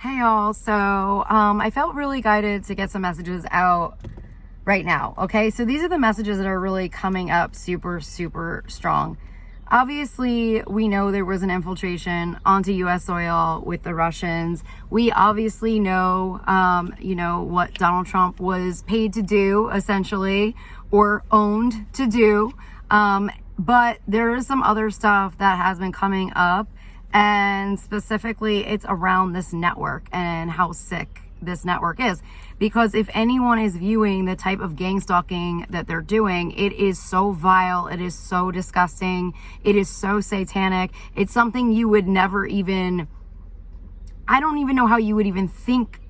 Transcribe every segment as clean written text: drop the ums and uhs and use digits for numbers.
Hey y'all, so I felt really guided to get some messages out right now, okay? So these are the messages that are really coming up super strong. Obviously, we know there was an infiltration onto U.S. soil with the Russians. We obviously know, what Donald Trump was paid to do, essentially, or owned to do. But there is some other stuff that has been coming up. And specifically, it's around this network and how sick this network is. Because if anyone is viewing the type of gangstalking that they're doing, it is so vile, it is so disgusting, it is so satanic. It's something you would never even, I don't even know how you would even think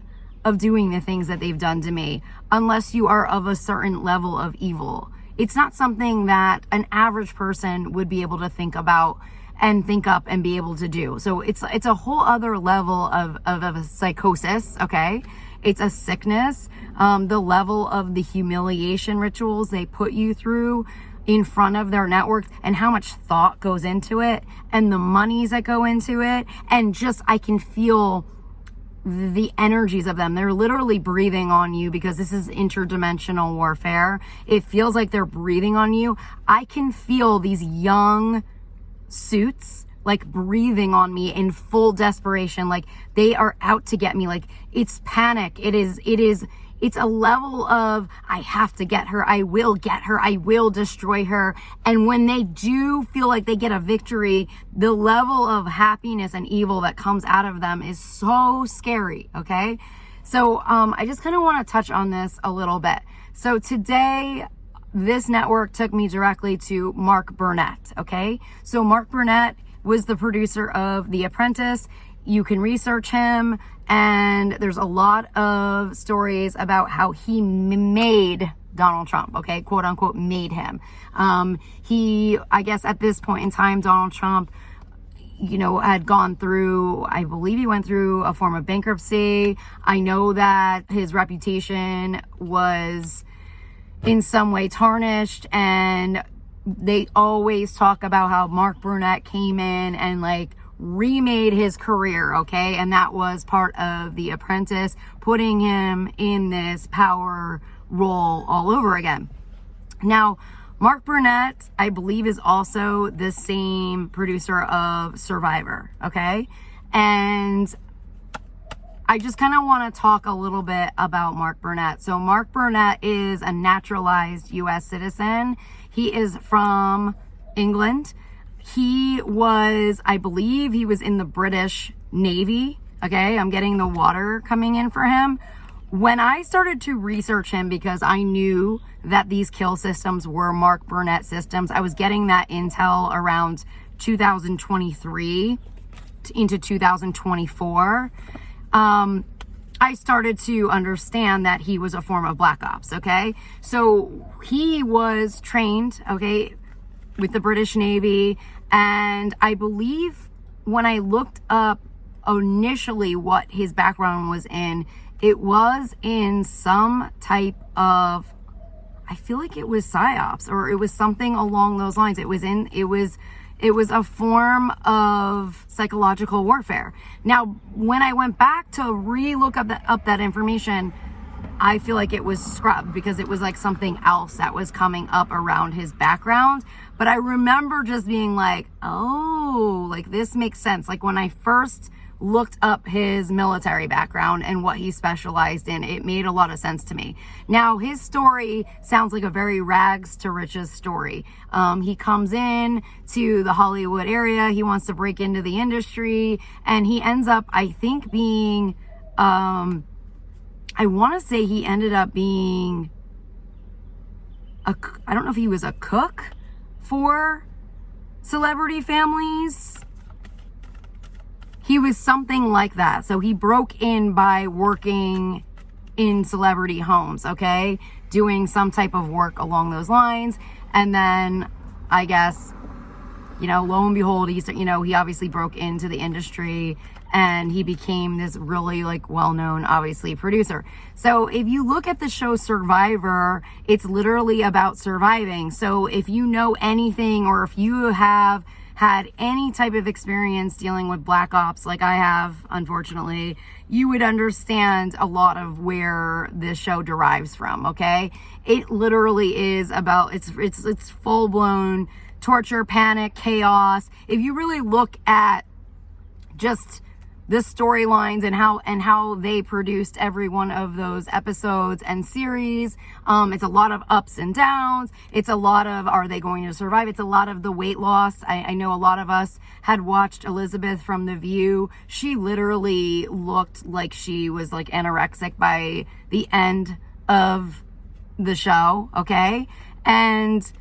of doing the things that they've done to me, unless you are of a certain level of evil. It's not something that an average person would be able to think about and think up and be able to do. So it's a whole other level of a psychosis, okay? It's a sickness. The level of the humiliation rituals they put you through in front of their network and how much thought goes into it and the monies that go into it. And just, I can feel the energies of them. They're literally breathing on you because this is interdimensional warfare. It feels like they're breathing on you. I can feel these young suits like breathing on me in full desperation, like they are out to get me. Like it's panic. It's a level of, I have to get her, I will get her, I will destroy her. And when they do feel like they get a victory, the level of happiness and evil that comes out of them is so scary, okay? So I just kind of want to touch on this a little bit. So today, this network took me directly to Mark Burnett, okay? So Mark Burnett was the producer of The Apprentice. You can research him, and there's a lot of stories about how he made Donald Trump, okay? Quote unquote, made him. I guess at this point in time, Donald Trump, had gone through, I believe he went through a form of bankruptcy. I know that his reputation was in some way tarnished, and they always talk about how Mark Burnett came in and like remade his career, okay? And that was part of The Apprentice, putting him in this power role all over again. Now, Mark Burnett, I believe, is also the same producer of Survivor, okay? And I just kind of want to talk a little bit about Mark Burnett. So Mark Burnett is a naturalized U.S. citizen. He is from England. He was, I believe, he was in the British Navy. Okay, I'm getting the water coming in for him. When I started to research him, because I knew that these kill systems were Mark Burnett systems, I was getting that intel around 2023 into 2024. I started to understand that he was a form of Black Ops, okay? So he was trained, okay, with the British Navy, and I believe when I looked up initially what his background was in, it was in some type of, I feel like it was psyops, or it was something along those lines. It was a form of psychological warfare. Now, when I went back to re-look up that information, I feel like it was scrubbed because it was like something else that was coming up around his background. But I remember just being like, oh, like this makes sense. Like when I first looked up his military background and what he specialized in, it made a lot of sense to me. Now, his story sounds like a very rags to riches story. He comes in to the Hollywood area. He wants to break into the industry, and he ends up, I think, being, I want to say he ended up being I don't know if he was a cook for celebrity families. He was something like that. So he broke in by working in celebrity homes, okay? Doing some type of work along those lines. And then I guess, lo and behold, he obviously broke into the industry and he became this really like well-known, obviously, producer. So if you look at the show Survivor, it's literally about surviving. So if you know anything, or if you have had any type of experience dealing with black ops like I have, unfortunately, you would understand a lot of where this show derives from, okay? It literally is about, it's full-blown torture, panic, chaos. If you really look at just the storylines and how they produced every one of those episodes and series, it's a lot of ups and downs. It's a lot of, are they going to survive? It's a lot of the weight loss. I know a lot of us had watched Elizabeth from The View. She literally looked like she was like anorexic by the end of the show, okay? And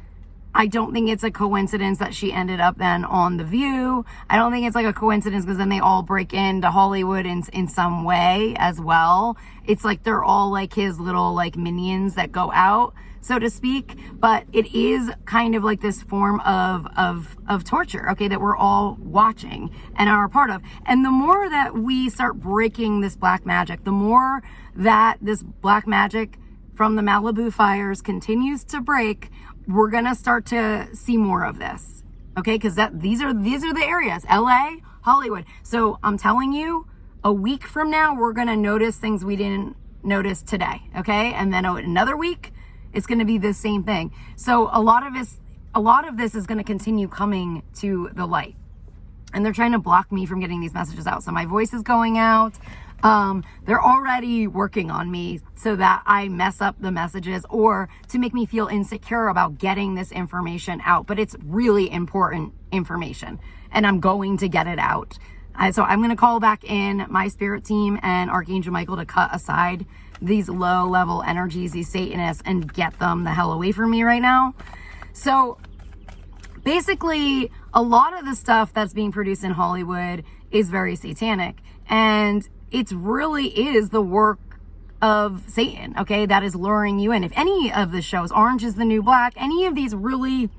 I don't think it's a coincidence that she ended up then on The View. I don't think it's like a coincidence because then they all break into Hollywood in some way as well. It's like they're all like his little like minions that go out, so to speak. But it is kind of like this form of torture, okay, that we're all watching and are a part of. And the more that we start breaking this black magic, the more that this black magic from the Malibu fires continues to break, we're gonna start to see more of this, okay? Because these are the areas, LA, Hollywood. So I'm telling you, a week from now, we're gonna notice things we didn't notice today, okay? And then another week, it's gonna be the same thing. So a lot of this is gonna continue coming to the light, and they're trying to block me from getting these messages out. So my voice is going out. They're already working on me so that I mess up the messages or to make me feel insecure about getting this information out. But it's really important information, and I'm going to get it out. So I'm going to call back in my spirit team and Archangel Michael to cut aside these low level energies, these Satanists, and get them the hell away from me right now. So basically, a lot of the stuff that's being produced in Hollywood is very satanic, and it really is the work of Satan, okay, that is luring you in. If any of the shows, Orange is the New Black, any of these really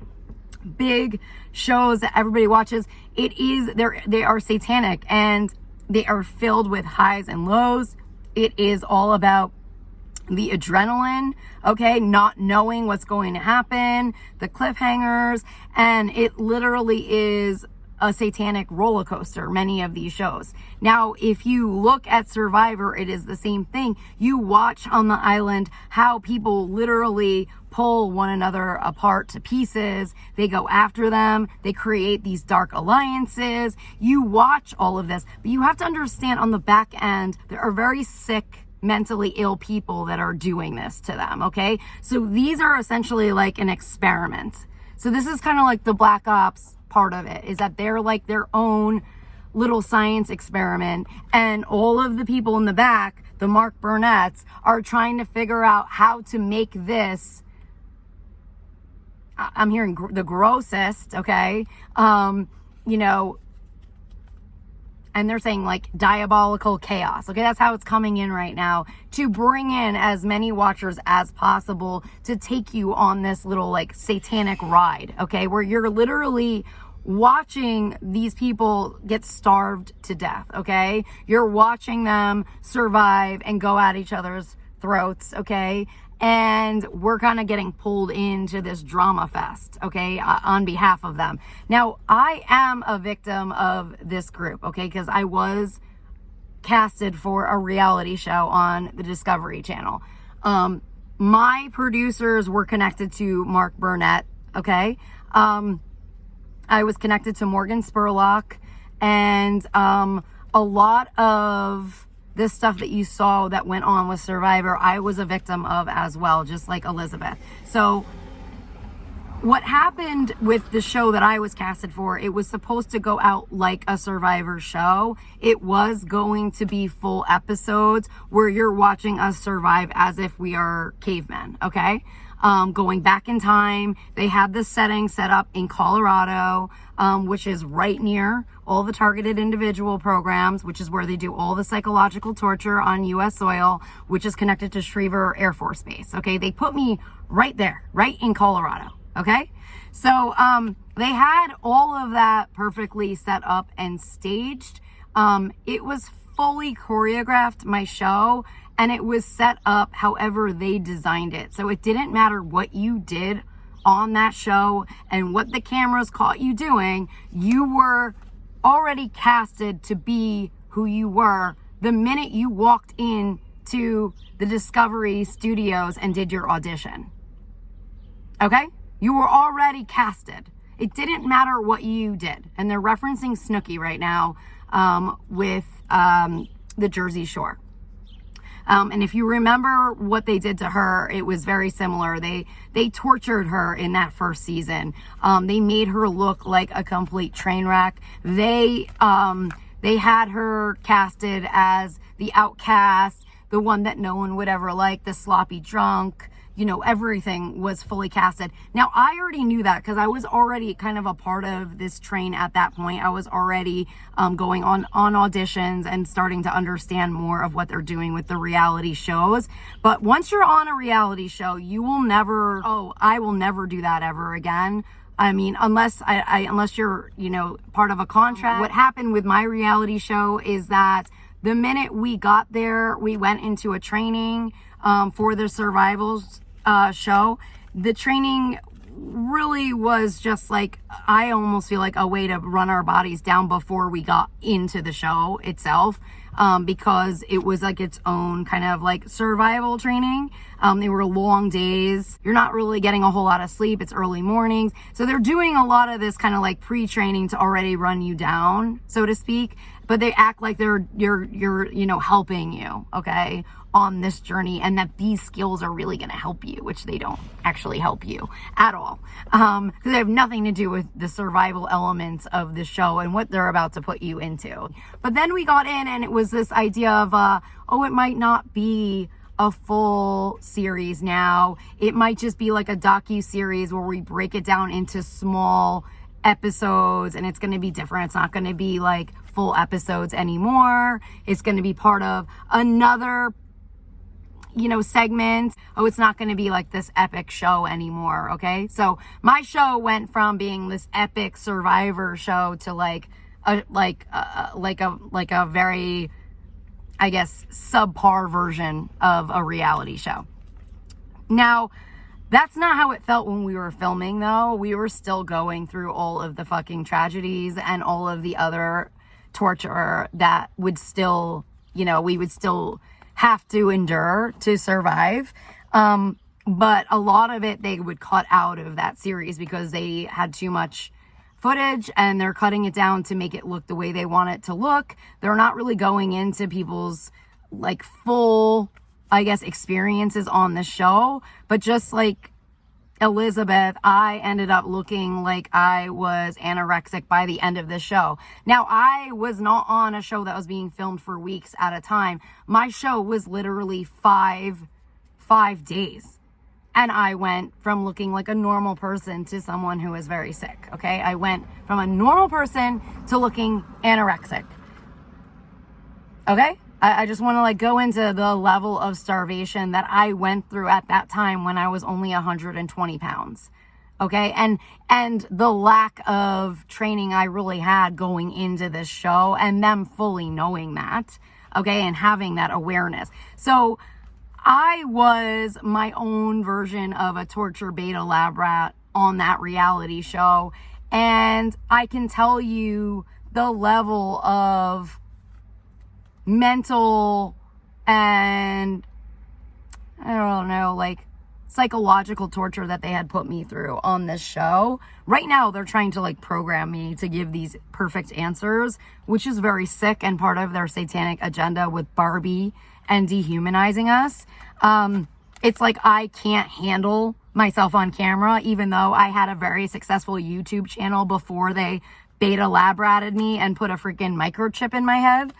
big shows that everybody watches, they are satanic, and they are filled with highs and lows. It is all about the adrenaline, okay, not knowing what's going to happen, the cliffhangers, and it literally is a satanic roller coaster, many of these shows. Now, if you look at Survivor, it is the same thing. You watch on the island how people literally pull one another apart to pieces. They go after them. They create these dark alliances. You watch all of this, but you have to understand on the back end, there are very sick, mentally ill people that are doing this to them, okay? So these are essentially like an experiment. So this is kind of like the Black Ops part of it, is that they're like their own little science experiment, and all of the people in the back, the Mark Burnetts, are trying to figure out how to make this, I'm hearing the grossest, okay, you know, and they're saying like diabolical chaos, okay? That's how it's coming in right now, to bring in as many watchers as possible to take you on this little like satanic ride, okay, where you're literally watching these people get starved to death, okay? You're watching them survive and go at each other's throats, okay? And we're kind of getting pulled into this drama fest, okay, on behalf of them. Now, I am a victim of this group, okay, because I was casted for a reality show on the Discovery Channel. My producers were connected to Mark Burnett, okay? I was connected to Morgan Spurlock, and a lot of this stuff that you saw that went on with Survivor, I was a victim of as well, just like Elizabeth. So what happened with the show that I was casted for, it was supposed to go out like a Survivor show. It was going to be full episodes where you're watching us survive as if we are cavemen, okay? Going back in time. They had this setting set up in Colorado, which is right near all the targeted individual programs, which is where they do all the psychological torture on U.S. soil, which is connected to Schriever Air Force Base. Okay, they put me right there, right in Colorado. Okay, so they had all of that perfectly set up and staged. It was fully choreographed, my show, and it was set up however they designed it. So it didn't matter what you did on that show and what the cameras caught you doing, you were already casted to be who you were the minute you walked in to the Discovery Studios and did your audition. Okay? You were already casted. It didn't matter what you did. And they're referencing Snooki right now with the Jersey Shore. And if you remember what they did to her, it was very similar. They tortured her in that first season. They made her look like a complete train wreck. They had her casted as the outcast, the one that no one would ever like, the sloppy drunk. You know, everything was fully casted. Now, I already knew that because I was already kind of a part of this train at that point. I was already going on auditions and starting to understand more of what they're doing with the reality shows. But once you're on a reality show, you will never, I will never do that ever again. I mean, unless you're, you know, part of a contract. What happened with my reality show is that the minute we got there, we went into a training for the survivals show. The training really was just like, I almost feel like a way to run our bodies down before we got into the show itself, because it was like its own kind of like survival training. They were long days. You're not really getting a whole lot of sleep. It's early mornings. So they're doing a lot of this kind of like pre-training to already run you down, so to speak. But they act like you're you know, helping you, okay, on this journey, and that these skills are really going to help you, which they don't actually help you at all, because they have nothing to do with the survival elements of the show and what they're about to put you into. But then we got in, and it was this idea of, it might not be a full series now. It might just be like a docu-series where we break it down into small episodes, and it's going to be different. It's not going to be like full episodes anymore. It's going to be part of another, you know, segment. It's not going to be like this epic show anymore. Okay. So my show went from being this epic survivor show to like a very, I guess, subpar version of a reality show. Now, that's not how it felt when we were filming, though. We were still going through all of the fucking tragedies and all of the other torture that would still, you know, we would still have to endure to survive. But a lot of it they would cut out of that series because they had too much footage, and they're cutting it down to make it look the way they want it to look. They're not really going into people's like full, I guess, experiences on the show. But just like Elizabeth, I ended up looking like I was anorexic by the end of the show. Now, I was not on a show that was being filmed for weeks at a time. My show was literally five days. And I went from looking like a normal person to someone who was very sick, okay? I went from a normal person to looking anorexic, okay? I just want to like go into the level of starvation that I went through at that time when I was only 120 pounds, okay? And the lack of training I really had going into this show, and them fully knowing that, okay? And having that awareness. So I was my own version of a torture beta lab rat on that reality show. And I can tell you the level of mental and, I don't know, like psychological torture that they had put me through on this show. Right now, they're trying to like program me to give these perfect answers, which is very sick and part of their satanic agenda with Barbie and dehumanizing us. It's like I can't handle myself on camera, even though I had a very successful YouTube channel before they beta lab ratted me and put a freaking microchip in my head.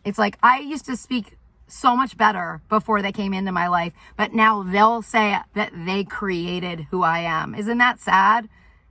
It's like I used to speak so much better before they came into my life, but now they'll say that they created who I am. Isn't that sad?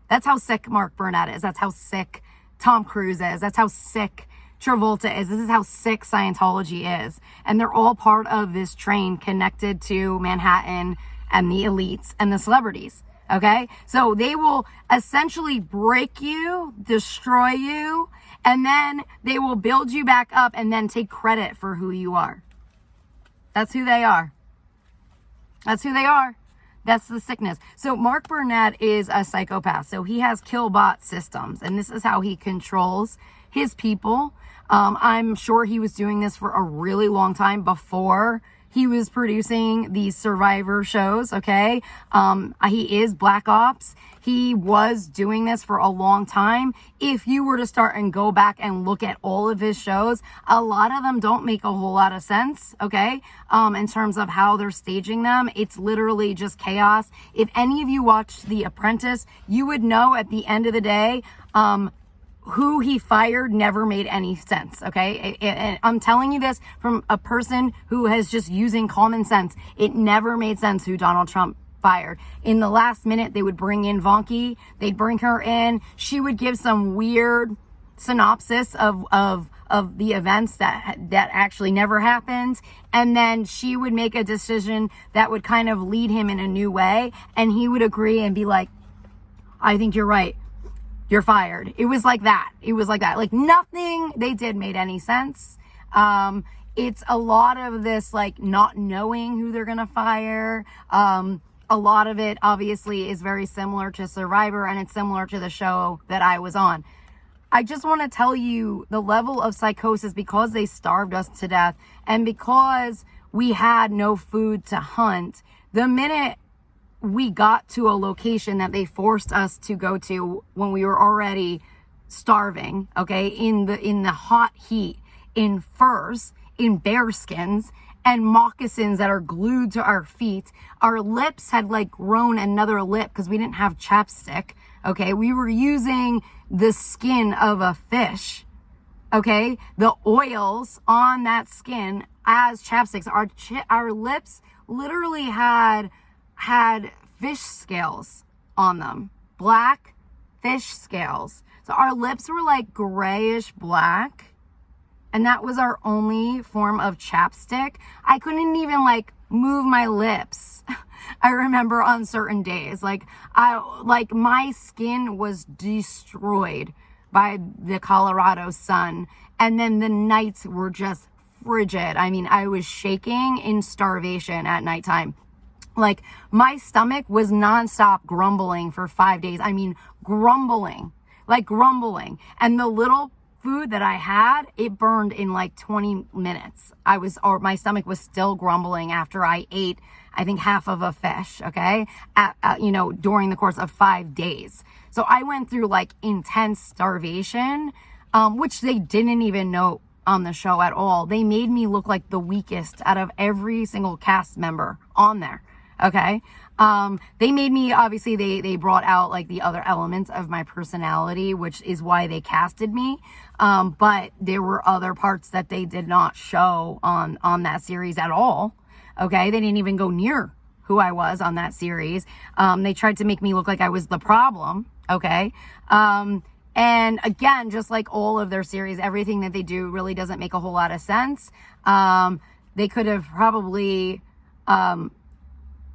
That's how sick Mark Burnett is. That's how sick Tom Cruise is. That's how sick Travolta is. This is how sick Scientology is. And they're all part of this train connected to Manhattan and the elites and the celebrities. Okay? So they will essentially break you, destroy you, and then they will build you back up and then take credit for who you are. That's who they are. That's who they are. That's the sickness. So Mark Burnett is a psychopath. So he has killbot systems, and this is how he controls his people. I'm sure he was doing this for a really long time before he was producing these Survivor shows, okay? He is Black Ops. He was doing this for a long time. If you were to start and go back and look at all of his shows, a lot of them don't make a whole lot of sense, okay? In terms of how they're staging them, it's literally just chaos. If any of you watched The Apprentice, you would know at the end of the day, who he fired never made any sense, okay? And I'm telling you this from a person who has just using common sense. It never made sense who Donald Trump fired. In the last minute, they would bring in Vonky. They'd bring her in. She would give some weird synopsis of the events that actually never happened. And then she would make a decision that would kind of lead him in a new way. And he would agree and be like, I think you're right. You're fired. It was like that. Like nothing they did made any sense. It's a lot of this like not knowing who they're going to fire. A lot of it obviously is very similar to Survivor, and it's similar to the show that I was on. I just want to tell you the level of psychosis, because they starved us to death and because we had no food to hunt. The minute we got to a location that they forced us to go to when we were already starving, okay, in the hot heat, in furs, in bear skins, and moccasins that are glued to our feet. Our lips had like grown another lip because we didn't have chapstick, okay? We were using the skin of a fish, okay? The oils on that skin as chapsticks. Our lips literally had fish scales on them, black fish scales. So our lips were like grayish black, and that was our only form of chapstick. I couldn't even like move my lips. I remember on certain days, like my skin was destroyed by the Colorado sun, and then the nights were just frigid. I mean, I was shaking in starvation at nighttime. Like my stomach was nonstop grumbling for 5 days. I mean, grumbling. And the little food that I had, it burned in like 20 minutes. My stomach was still grumbling after I ate, I think, half of a fish, okay? During the course of 5 days. So I went through like intense starvation, which they didn't even know on the show at all. They made me look like the weakest out of every single cast member on there. Okay. They made me, obviously they brought out like the other elements of my personality, which is why they casted me. But there were other parts that they did not show on that series at all. Okay. They didn't even go near who I was on that series. They tried to make me look like I was the problem. Okay. And again, just like all of their series, everything that they do really doesn't make a whole lot of sense. They could have probably,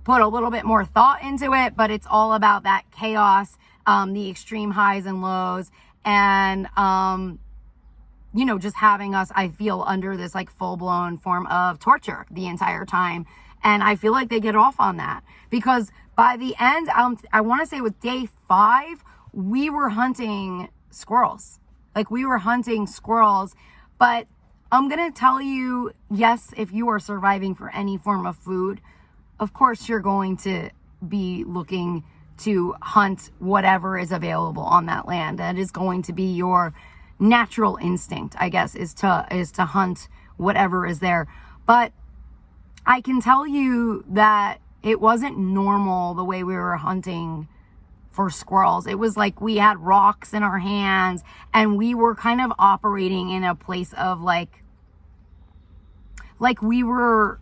put a little bit more thought into it, but it's all about that chaos, the extreme highs and lows, and, just having us, I feel, under this like full-blown form of torture the entire time. And I feel like they get off on that, because by the end, I want to say with day 5, we were hunting squirrels. But I'm going to tell you, yes, if you are surviving for any form of food, of course, you're going to be looking to hunt whatever is available on that land. That is going to be your natural instinct, I guess, is to hunt whatever is there. But I can tell you that it wasn't normal the way we were hunting for squirrels. It was like we had rocks in our hands, and we were kind of operating in a place of like we were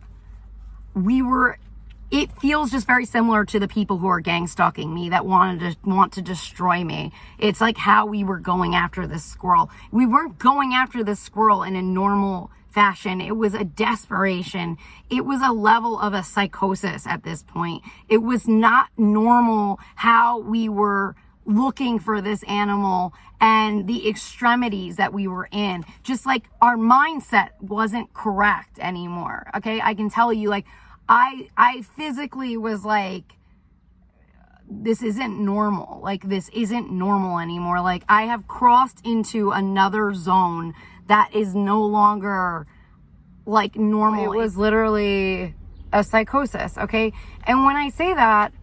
it feels just very similar to the people who are gangstalking me, that want to destroy me. It's like how we were going after this squirrel. We weren't going after this squirrel in a normal fashion. It was a desperation. It was a level of a psychosis at this point. It was not normal how we were looking for this animal and the extremities that we were in. Just like our mindset wasn't correct anymore. Okay. I can tell you, like, I physically was like this isn't normal. Like, this isn't normal anymore. Like, I have crossed into another zone that is no longer like normal. It was literally a psychosis, okay? And when I say that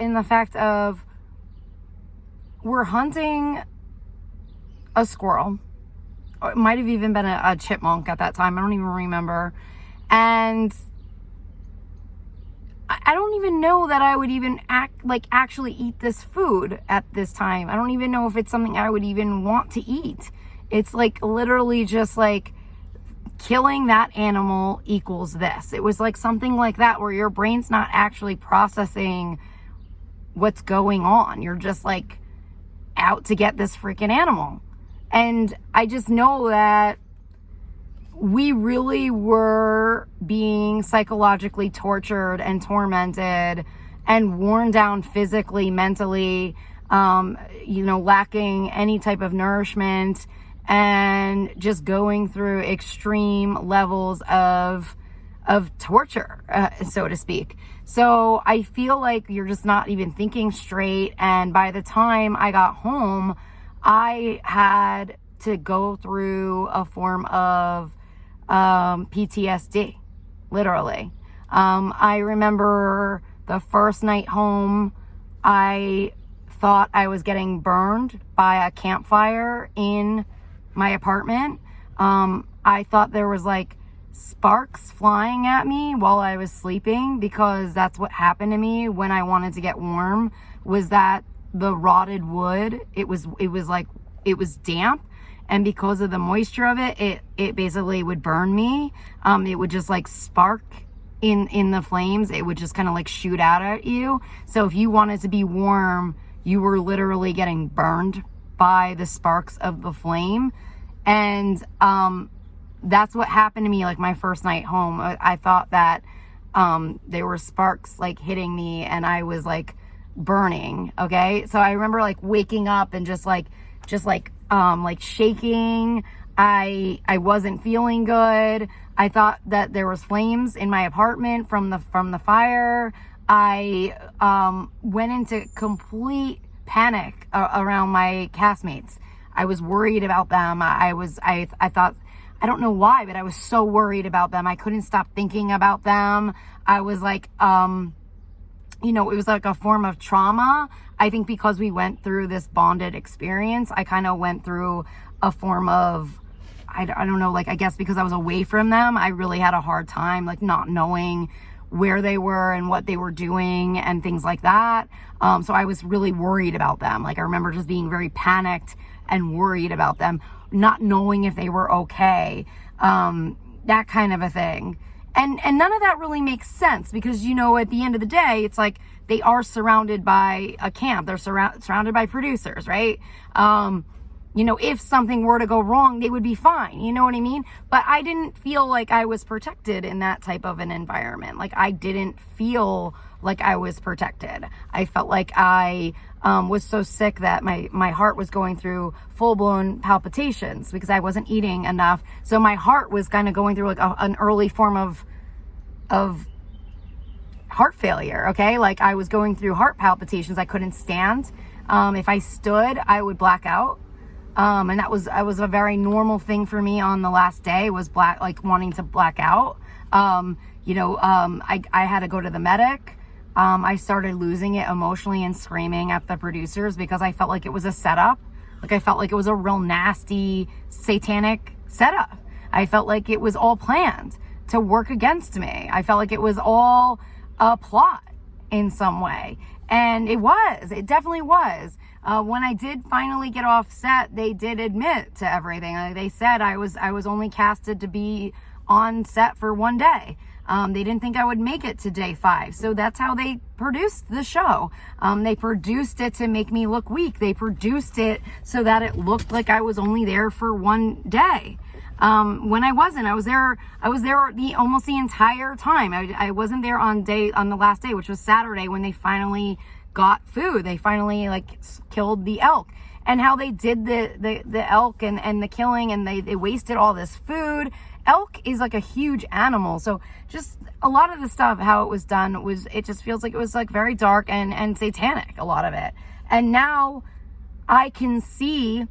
in the fact of, we're hunting a squirrel. Or it might have even been a chipmunk at that time. I don't even remember. And I don't even know that I would even actually eat this food at this time. I don't even know if it's something I would even want to eat. It's like literally just like killing that animal equals this. It was like something like that, where your brain's not actually processing what's going on. You're just like out to get this freaking animal. And I just know that we really were being psychologically tortured and tormented and worn down physically, mentally, lacking any type of nourishment, and just going through extreme levels of torture, so to speak. So I feel like you're just not even thinking straight. And by the time I got home, I had to go through a form of PTSD, literally. I remember the first night home, I thought I was getting burned by a campfire in my apartment. I thought there was like sparks flying at me while I was sleeping, because that's what happened to me when I wanted to get warm, was that the rotted wood, it was damp, and because of the moisture of it basically would burn me. It would just like spark in the flames. It would just kind of like shoot out at you. So if you wanted to be warm, you were literally getting burned by the sparks of the flame. And that's what happened to me like my first night home. I thought that there were sparks like hitting me and I was like burning. Okay, so I remember like waking up and just shaking. I wasn't feeling good. I thought that there was flames in my apartment from the fire. I went into complete panic around my castmates. I was worried about them. I thought, I don't know why, but I was so worried about them. I couldn't stop thinking about them. I was like, it was like a form of trauma. I think because we went through this bonded experience, I kind of went through a form of, I don't know, like, I guess because I was away from them, I really had a hard time, like, not knowing where they were and what they were doing and things like that. So I was really worried about them. Like, I remember just being very panicked and worried about them, not knowing if they were okay, that kind of a thing. And none of that really makes sense because, at the end of the day, it's like they are surrounded by a camp. They're surrounded by producers, right? If something were to go wrong, they would be fine. You know what I mean? But I didn't feel like I was protected in that type of an environment. Like, I didn't feel like I was protected. I felt like I was so sick that my heart was going through full-blown palpitations because I wasn't eating enough. So my heart was kind of going through like an early form of heart failure, okay? Like, I was going through heart palpitations. I couldn't stand. If I stood, I would black out. And that was a very normal thing for me on the last day, was wanting to black out. I had to go to the medic. I started losing it emotionally and screaming at the producers because I felt like it was a setup. Like, I felt like it was a real nasty satanic setup. I felt like it was all planned to work against me. I felt like it was all a plot in some way. And it definitely was. When I did finally get off set, they did admit to everything. They said I was only casted to be on set for one day. They didn't think I would make it to day 5. So that's how they produced the show. They produced it to make me look weak. They produced it so that it looked like I was only there for one day. When I wasn't. I was there almost the entire time. I wasn't there on the last day, which was Saturday, when they finally got food. They finally killed the elk. And how they did the elk and the killing, and they wasted all this food, elk is like a huge animal. So just a lot of the stuff, how it was done, it just feels like it was like very dark and satanic, a lot of it. And now I can see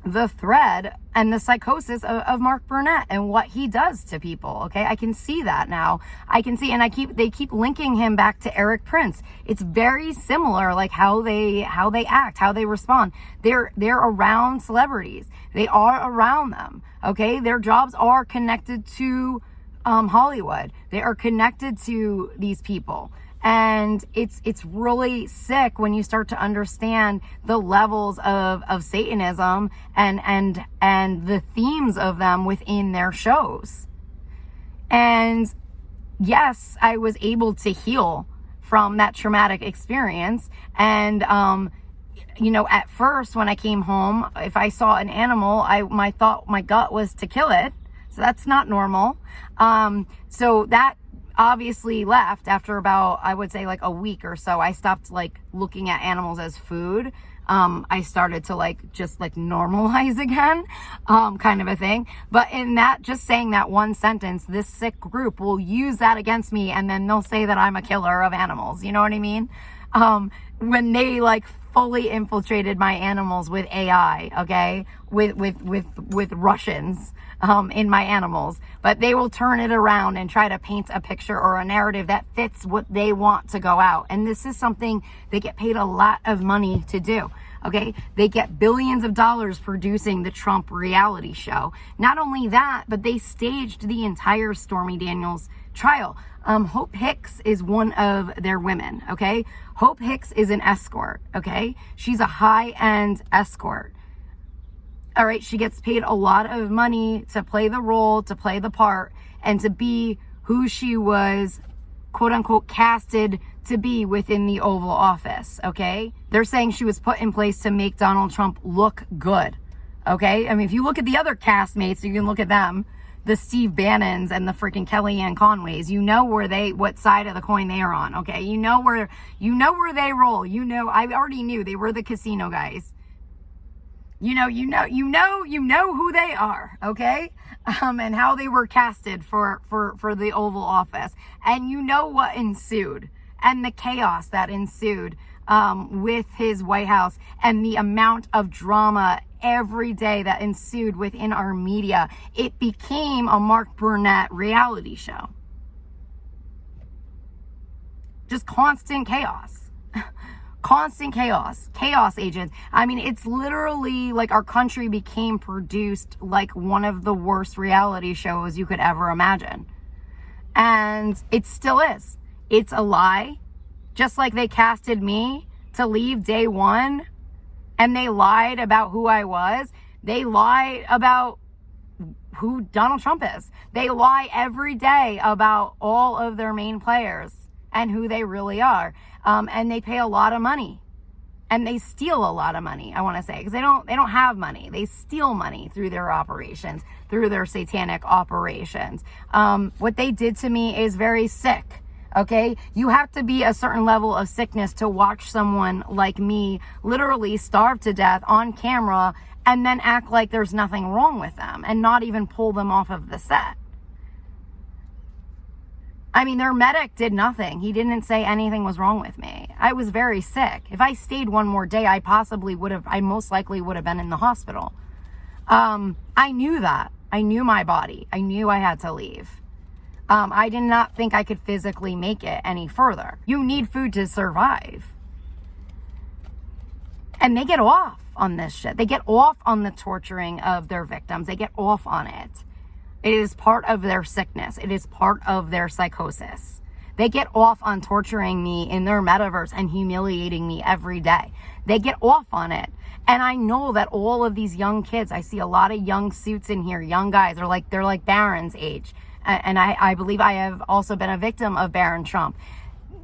the thread and the psychosis of Mark Burnett and what he does to people. Okay, I can see that now. I can see, and they keep linking him back to Eric Prince. It's very similar, like how they act, how they respond. They're around celebrities. They are around them. Okay, their jobs are connected to Hollywood. They are connected to these people. And it's really sick when you start to understand the levels of Satanism and the themes of them within their shows. And yes, I was able to heal from that traumatic experience. And, at first when I came home, if I saw an animal, my gut was to kill it. So that's not normal. So that obviously left after about, I would say, like a week or so. I stopped like looking at animals as food. I started to just normalize again, kind of a thing. But in that, just saying that one sentence, this sick group will use that against me, and then they'll say that I'm a killer of animals. You know what I mean? When they fully infiltrated my animals with AI, okay, with Russians in my animals, but they will turn it around and try to paint a picture or a narrative that fits what they want to go out. And this is something they get paid a lot of money to do. Okay, they get billions of dollars producing the Trump reality show. Not only that, but they staged the entire Stormy Daniels trial. Hope Hicks is one of their women. Okay, Hope Hicks is an escort. Okay, she's a high-end escort. All right, she gets paid a lot of money to play the role, to play the part, and to be who she was, quote unquote, casted to be within the Oval Office. Okay, they're saying she was put in place to make Donald Trump look good. Okay, I mean, if you look at the other castmates, you can look at them, the Steve Bannons and the freaking Kellyanne Conways. You know what side of the coin they are on. Okay, you know where they roll. I already knew they were the casino guys. You know who they are, okay? And how they were casted for the Oval Office. And you know what ensued, and the chaos that ensued with his White House, and the amount of drama every day that ensued within our media. It became a Mark Burnett reality show. Just constant chaos. Constant chaos agents. I mean, it's literally like our country became produced like one of the worst reality shows you could ever imagine. And it still is. It's a lie. Just like they casted me to leave day one, and they lied about who I was. They lied about who Donald Trump is. They lie every day about all of their main players and who they really are. And they pay a lot of money, and they steal a lot of money, I want to say, because they don't have money. They steal money through their operations, through their satanic operations. What they did to me is very sick. Okay, you have to be a certain level of sickness to watch someone like me literally starve to death on camera and then act like there's nothing wrong with them and not even pull them off of the set. I mean, their medic did nothing. He didn't say anything was wrong with me. I was very sick. If I stayed one more day, I most likely would have been in the hospital. I knew that. I knew my body. I knew I had to leave. I did not think I could physically make it any further. You need food to survive. And they get off on this shit. They get off on the torturing of their victims. They get off on it. It is part of their sickness. It is part of their psychosis. They get off on torturing me in their metaverse and humiliating me every day. They get off on it. And I know that all of these young kids, I see a lot of young suits in here, young guys, they're like Barron's age. And I believe I have also been a victim of Barron Trump.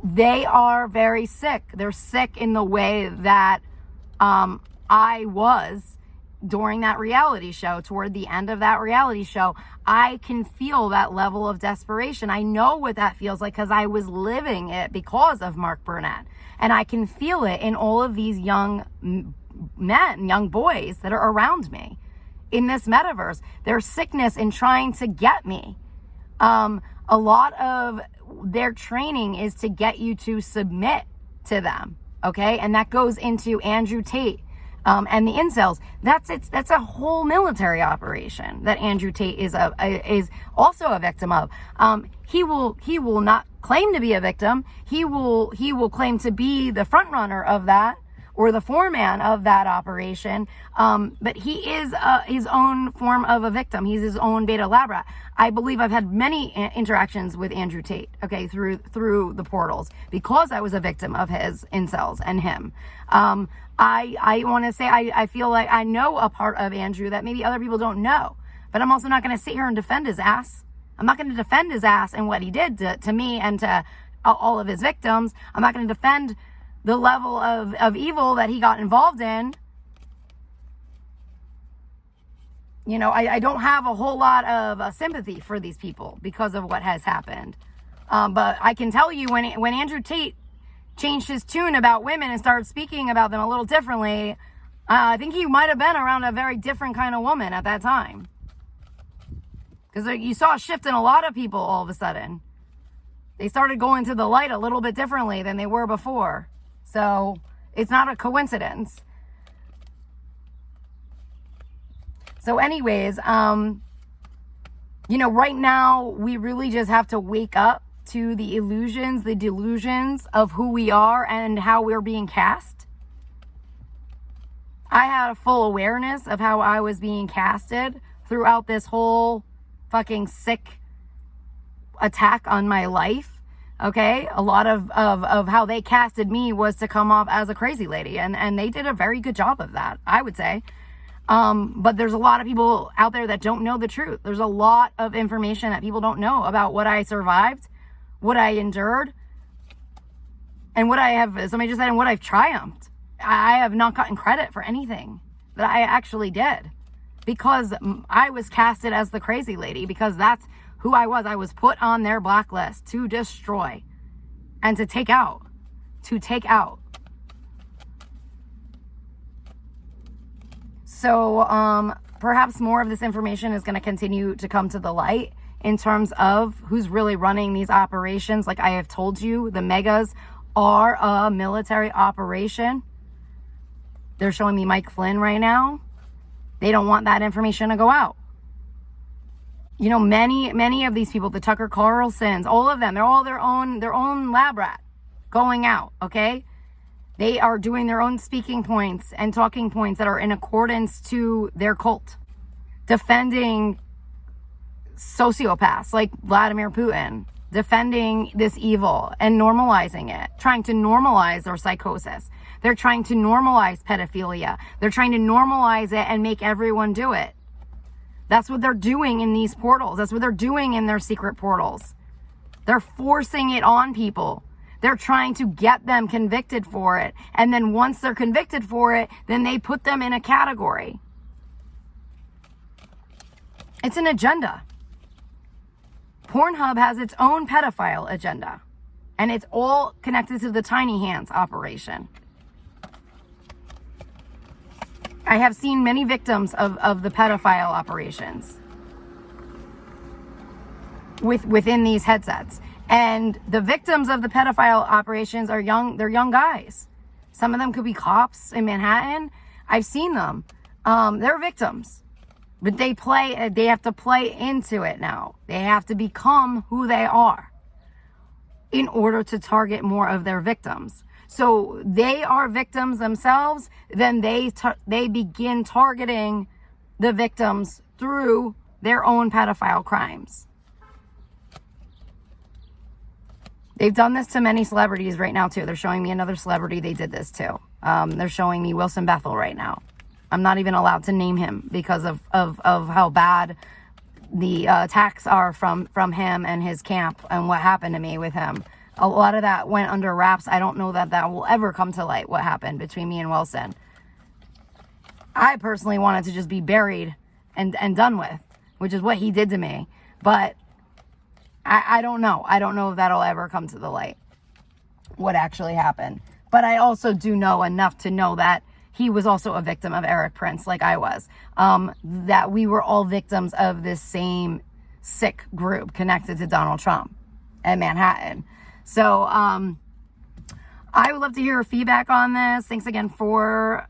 They are very sick. They're sick in the way that I was during that reality show. Toward the end of that reality show, I can feel that level of desperation. I know what that feels like because I was living it because of Mark Burnett. And I can feel it in all of these young men, young boys that are around me. in this metaverse. There's sickness in trying to get me. A lot of their training is to get you to submit to them, okay? And that goes into Andrew Tate and the incels. That's a whole military operation that Andrew Tate is also a victim of. He will not claim to be a victim. He will claim to be the front runner of that, or the foreman of that operation. But he is his own form of a victim. He's his own beta lab rat. I believe I've had many interactions with Andrew Tate, okay, through the portals, because I was a victim of his incels and him. I want to say I feel like I know a part of Andrew that maybe other people don't know, but I'm also not going to sit here and defend his ass. I'm not going to defend his ass and what he did to me and to all of his victims. I'm not going to defend the level of evil that he got involved in. You know, I don't have a whole lot of sympathy for these people because of what has happened. But I can tell you when Andrew Tate changed his tune about women and started speaking about them a little differently, I think he might have been around a very different kind of woman at that time. Because you saw a shift in a lot of people all of a sudden. They started going to the light a little bit differently than they were before. So it's not a coincidence. So anyways, you know, right now we really just have to wake up to the illusions, the delusions of who we are and how we're being cast. I had a full awareness of how I was being casted throughout this whole fucking sick attack on my life. Okay, a lot of how they casted me was to come off as a crazy lady, and they did a very good job of that, I would say. But there's a lot of people out there that don't know the truth. There's a lot of information that people don't know about what I survived, what I endured, and what I have, somebody just said, and what I've triumphed. I have not gotten credit for anything that I actually did, because I was casted as the crazy lady, because that's who I was. I was put on their blacklist to destroy and to take out. So perhaps more of this information is going to continue to come to the light in terms of who's really running these operations. Like I have told you, the megas are a military operation. They're showing me Mike Flynn right now. They don't want that information to go out. You know, many of these people, the Tucker Carlsons, all of them, they're all their own lab rat going out, okay? They are doing their own speaking points and talking points that are in accordance to their cult, defending sociopaths like Vladimir Putin, defending this evil and normalizing it, trying to normalize their psychosis. They're trying to normalize pedophilia. They're trying to normalize it and make everyone do it. That's what they're doing in these portals. That's what they're doing in their secret portals. They're forcing it on people. They're trying to get them convicted for it. And then once they're convicted for it, then they put them in a category. It's an agenda. Pornhub has its own pedophile agenda. And it's all connected to the Tiny Hands operation. I have seen many victims of the pedophile operations within these headsets. And the victims of the pedophile operations are young. They're young guys. Some of them could be cops in Manhattan. I've seen them. They're victims. But they have to play into it now. They have to become who they are in order to target more of their victims. So they are victims themselves, then they begin targeting the victims through their own pedophile crimes. They've done this to many celebrities right now too. They're showing me another celebrity they did this to. They're showing me Wilson Bethel right now. I'm not even allowed to name him because of how bad the attacks are from him and his camp and what happened to me with him. A lot of that went under wraps. I don't know that will ever come to light, what happened between me and Wilson. I personally wanted to just be buried and done with, which is what he did to me. But I don't know. I don't know if that'll ever come to the light, what actually happened. But I also do know enough to know that he was also a victim of Eric Prince, like I was. That we were all victims of this same sick group connected to Donald Trump and Manhattan. So I would love to hear feedback on this. Thanks again for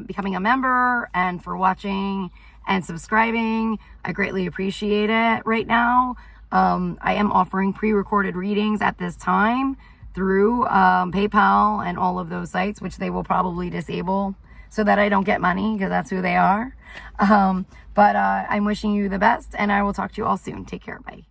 becoming a member and for watching and subscribing. I greatly appreciate it right now. I am offering pre-recorded readings at this time through PayPal and all of those sites, which they will probably disable so that I don't get money, because that's who they are. But I'm wishing you the best, and I will talk to you all soon. Take care. Bye.